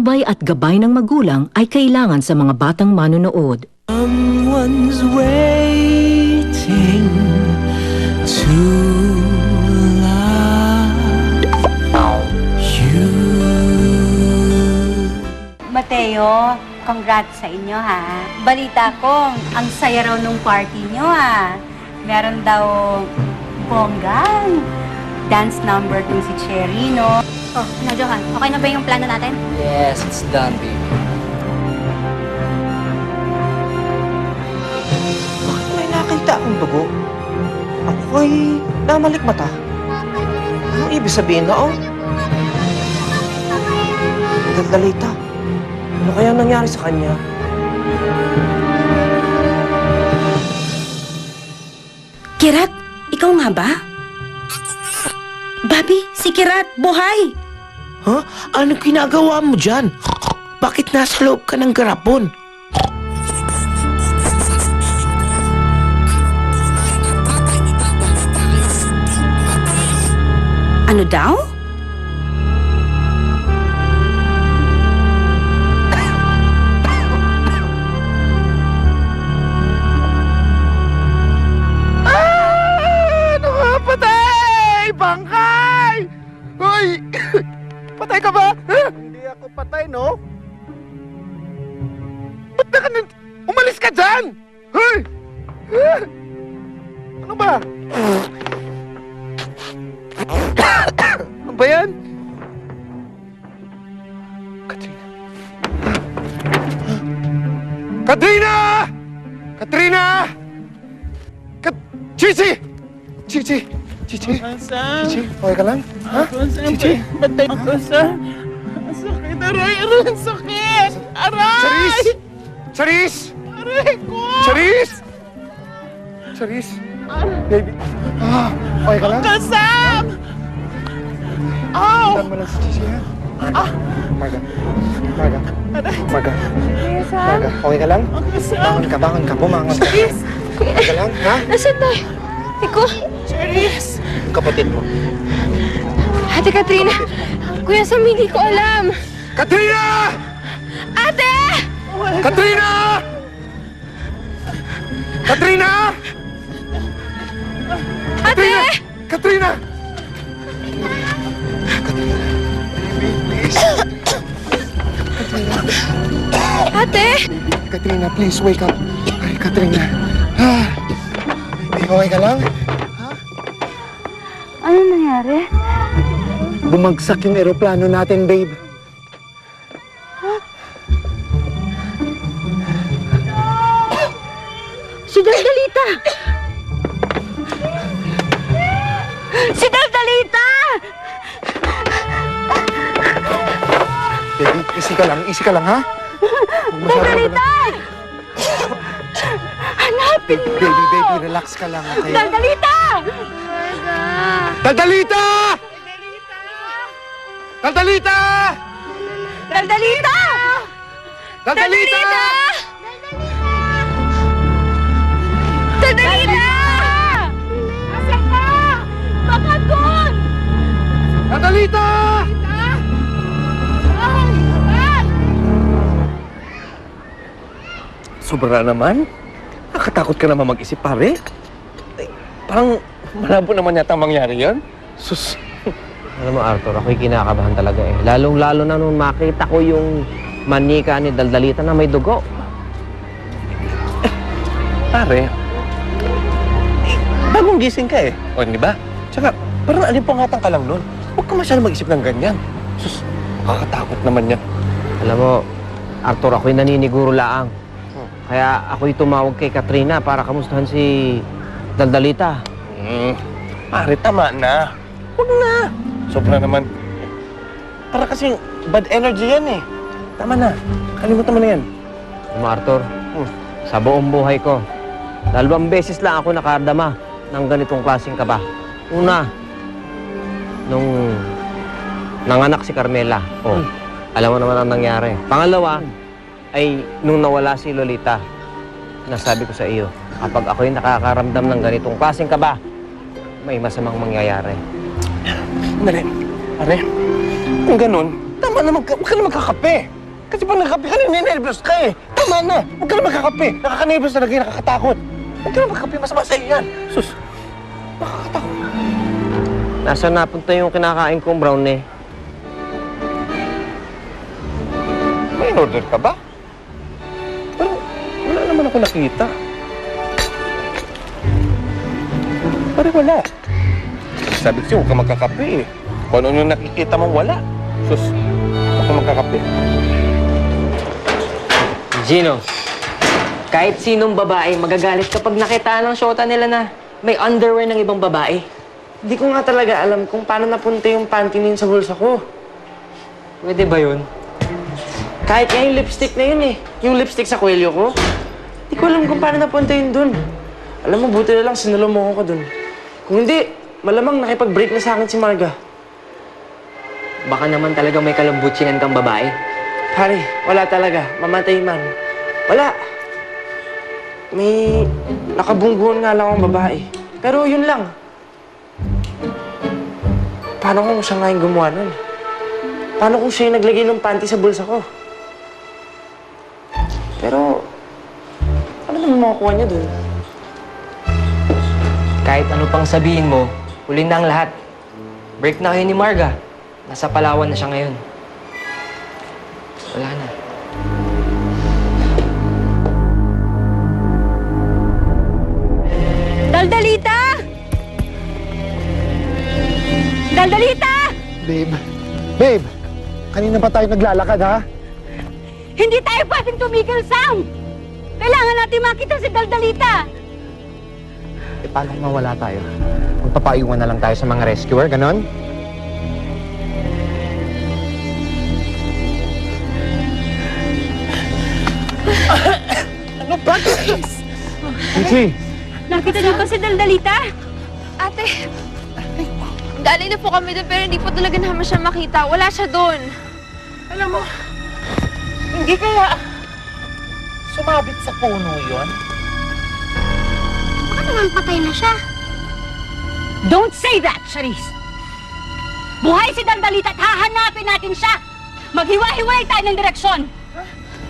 patnubay at gabay ng magulang ay kailangan sa mga batang manonood. Someone's waiting to love you. Mateo, congrats sa inyo ha. Balita ko, ang saya raw nung party nyo ha. Meron daw bonggang dance number kung si Cherry, no? Oh, na Johan, okay na ba yung plano natin? Yes, it's done, baby. Bakit may nakita akong dugo? Ako ay namalik mata. Anong ibig sabihin na, oh? Daldalita. Ano kaya nangyari sa kanya? Kirat, ikaw nga ba? Bobby, si Kirat, buhay! Ha? Ano ginagawa mo dyan? Bakit nasa loob ka ng garapon? Ano daw? Ano nga? Patay! Bangkay! Hoy! Patay ka ba? Hindi ako patay, no? Ba't na ka umalis ka dyan? Hoy! Ano ba? Ano ba yan? Katrina! Katrina! Katrina! Chichi! Chichi! Chichi! Chichi, okay ka lang? Ha? Chichi? Batay ako sa... Ang sakit, aray! Aray, ang sakit! Aray! Charis! Charis! Aray ko! Charis! Charis! Baby! Okay ka lang? Kasam! Ow! Tandaan mo lang si Chichi, ha? Marga. Marga. Marga. Marga, okay ka lang? Kasam! Bangon ka, bumangon ka. Okay ka lang, ha? Nasaan na? Iko? Charis! Kapatid mo. Ate Katrina! Kuya Sam, hindi ko alam. Katrina! Ate! Katrina! Katrina! Ate! Katrina! Ate! Katrina, please wake up. Ay, Katrina. Baby, okay ka lang? Ano nangyari? Bumagsak yung eroplano natin, babe. Si Daldalita! Si Daldalita! Baby, easy ka lang, ha? Daldalita! Hanapin mo! Baby, relax ka lang, okay? Daldalita! Daldalita! Daldalita! Daldalita! Daldalita! Daldalita! Nasaan ka? Baka doon! Daldalita! Sobra naman. Nakakatakot ka naman mag-isip, pare. Ay, parang malabo naman yata mangyari yan. Sus. Alam mo, Arthur, ako'y kinakabahan talaga eh. Lalong-lalo na nung makita ko yung manika ni Daldalita na may dugo. Pare, bagong gising ka eh. O, di ba? Tsaka, parang alipangatan ka lang nun. Huwag ka masyadong mag-isip ng ganyan. Sus, nakakatakot naman yan. Alam mo, Arthur, ako'y naniniguro laang. Kaya ako'y tumawag kay Katrina para kamustahan si Daldalita. Pare, tama na. Huwag na. Sobra naman. Para kasing bad energy yan eh. Tama na. Kalimutan mo na yan. Alam mo, Arthur, sa buong buhay ko, 2 beses lang ako nakardama ng ganitong klaseng kaba. Una, nung nanganak si Carmela. Oh, alam mo naman ang nangyari. Pangalawa, ay nung nawala si Lolita. Nasabi ko sa iyo, kapag ako'y nakakaramdam ng ganitong klaseng kaba, may masamang mangyayari. Dali. Pare, kung ganun, Tama na, huwag ka na magkakape. Kasi pag nagkape ka, ninenervyos ka eh. Tama na, huwag ka na magkakape. Nakakanervyos talaga yun, nakakatakot. Huwag ka na magkakape, masama sa'yo yan. Sus, nakakatakot. Nasaan napunta yung kinakain kong brownie? May in-order ka ba? Pero wala naman ako nakita. Pare wala. Sabi ko siya, huwag ka magkakape eh. Kung ano yung nakikita mong wala. Sus, huwag ka magkakape. Gino, kahit sinong babae magagalit kapag nakita ng syota nila na may underwear ng ibang babae. Hindi ko nga talaga alam kung paano napunta yung panty na yun sa bulsa ko. Pwede ba yun? Kahit nga yung lipstick na yun eh. Yung lipstick sa kwelyo ko. Hindi ko alam kung paano napunta yun dun. Alam mo, buti na lang sinulong ko dun. Kung hindi, malamang nakipag-break na sa akin si Marga. Baka naman talaga may kalambutsingan kang babae. Pare, wala talaga. Mamatay man. Wala. May nakabungguan nga lang akong babae. Pero yun lang. Paano kung siya nga yung gumawa nun? Paano kung siya yung naglagay ng panty sa bulsa ko? Pero, ano naman makukuha niya dun? Kahit ano pang sabihin mo, huli na ang lahat. Break na kayo ni Marga. Nasa Palawan na siya ngayon. Wala na. Daldalita! Daldalita! Babe! Kanina pa tayo naglalakad, ha? Hindi tayo pwedeng tumigil, Sam! Kailangan natin makita si Daldalita! Eh, paano kung mawala tayo? Magpapaiwan na lang tayo sa mga rescuer, ganon? Ano ba, Grace? Michi! Nakita niyo ba si Daldalita? Ate, galing na po kami doon pero hindi po talaga naman siya makita. Wala siya doon. Alam mo, hindi kaya sumabit sa puno yon? Baka naman patay na siya. Don't say that, Charisse! Buhay si Daldalita at hahanapin natin siya! Maghiwa-hiwalay tayo ng direksyon!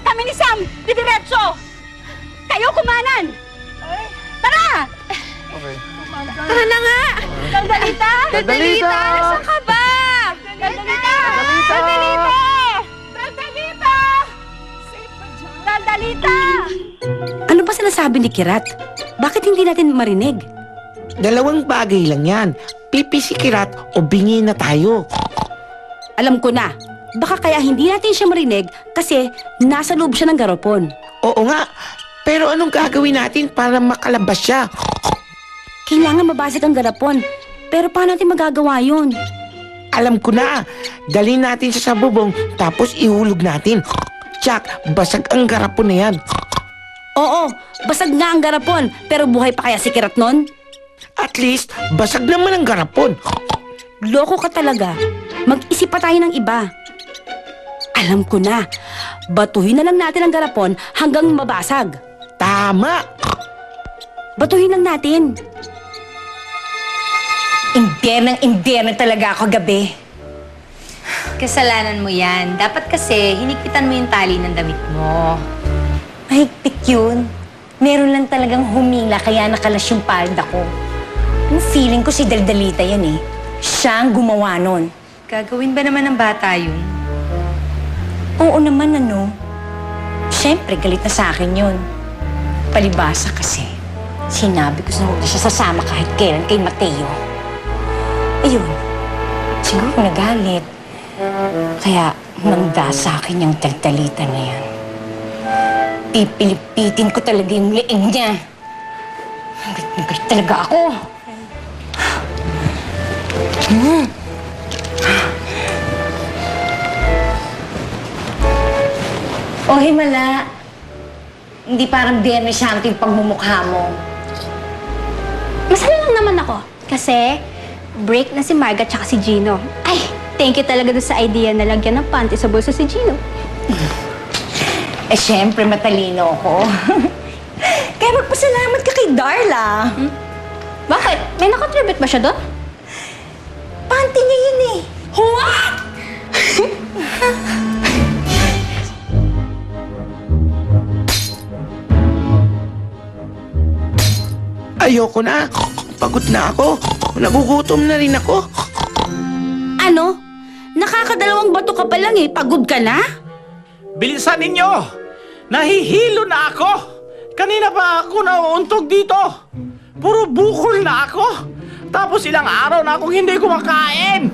Kami ni Sam, didiretso! Kayo kumanan! Tara! Okay. Tara na nga! Daldalita! Daldalita! Nasaan ka ba? Daldalita! Daldalita! Daldalita! Daldalita! Daldalita! Ano ba sinasabi ni Kirat? Bakit hindi natin marinig? Dalawang bagay lang yan. Pipi si Kirat o bingi na tayo. Alam ko na. Baka kaya hindi natin siya marinig kasi nasa loob siya ng garapon. Oo nga. Pero anong gagawin natin para makalabas siya? Kailangan mabasag ang garapon. Pero paano natin magagawa yun? Alam ko na. Dalhin natin siya sa bubong tapos ihulog natin. Tsak, basag ang garapon na yan. Oo, basag nga ang garapon. Pero buhay pa kaya si Kirat nun? At least, basag naman ang garapon. Loko ka talaga. Mag-isip pa tayo ng iba. Alam ko na. Batuhin na lang natin ang garapon hanggang mabasag. Tama! Batuhin lang natin. Indernang talaga ako gabi. Kasalanan mo yan. Dapat kasi hinikitan mo yung tali ng damit mo. Mahigpit yun. Meron lang talagang humila kaya nakalas yung palda ko. Yung feeling ko si Daldalita yan eh. Siya ang gumawa nun. Gagawin ba naman ng bata yun? Oo naman ano. Siyempre, galit na sa akin yun. Palibasa kasi. Sinabi ko na huwag na siya sasama kahit kailan kay Mateo. Ayun. Siguro nagalit. Kaya mangda sa akin yung Daldalita na yan. Pipilipitin ko talaga yung leeg niya. Galit talaga ako. O himala, hindi parang Biyernes Santo yung pagmumukha mo. Masaya lang naman ako. Kasi, break na si Marga tsaka si Gino. Ay, thank you talaga doon sa idea na lagyan ng panty sa bulsa si Gino. Eh, syempre, matalino ako. Kaya magpasalamat ka kay Darla. Bakit? May nakontribute ba siya doon? Panty niya yun eh. What? Ayoko na. Pagod na ako. Nagugutom na rin ako. Ano? Nakakadalawang bato ka pa lang eh. Pagod ka na? Bilisan ninyo! Nahihilo na ako! Kanina pa ako nauuntog dito! Puro bukol na ako! Tapos ilang araw na akong hindi kumakain!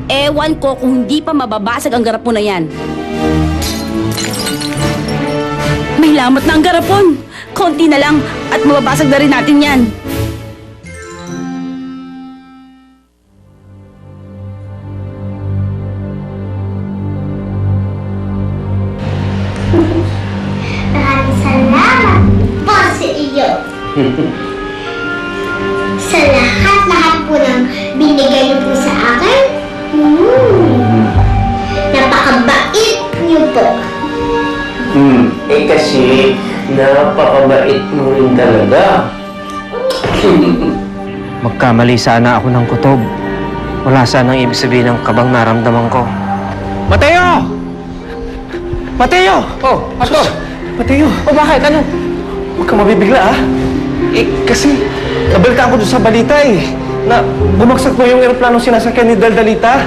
Ewan ko kung hindi pa mababasag ang garapon na yan. May lamot na ang garapon. Konti na lang at mababasag na rin natin yan. Maraming salamat po sa iyo. Sa lahat-lahat po ng binigay niyo po sa akin. Napakabait niyo po. Kasi napakabait mo rin talaga. Magkamali sana ako ng kutob. Wala sanang ibig sabihin ng kabang naramdaman ko. Mateo! Mateo! Oh, Ato! Mateo! Oh, bakit? Ano? Huwag kang mabibigla, ah. Kasi nabalitaan ko doon sa balita, na bumagsak mo yung eroplano sinasakyan ni Daldalita.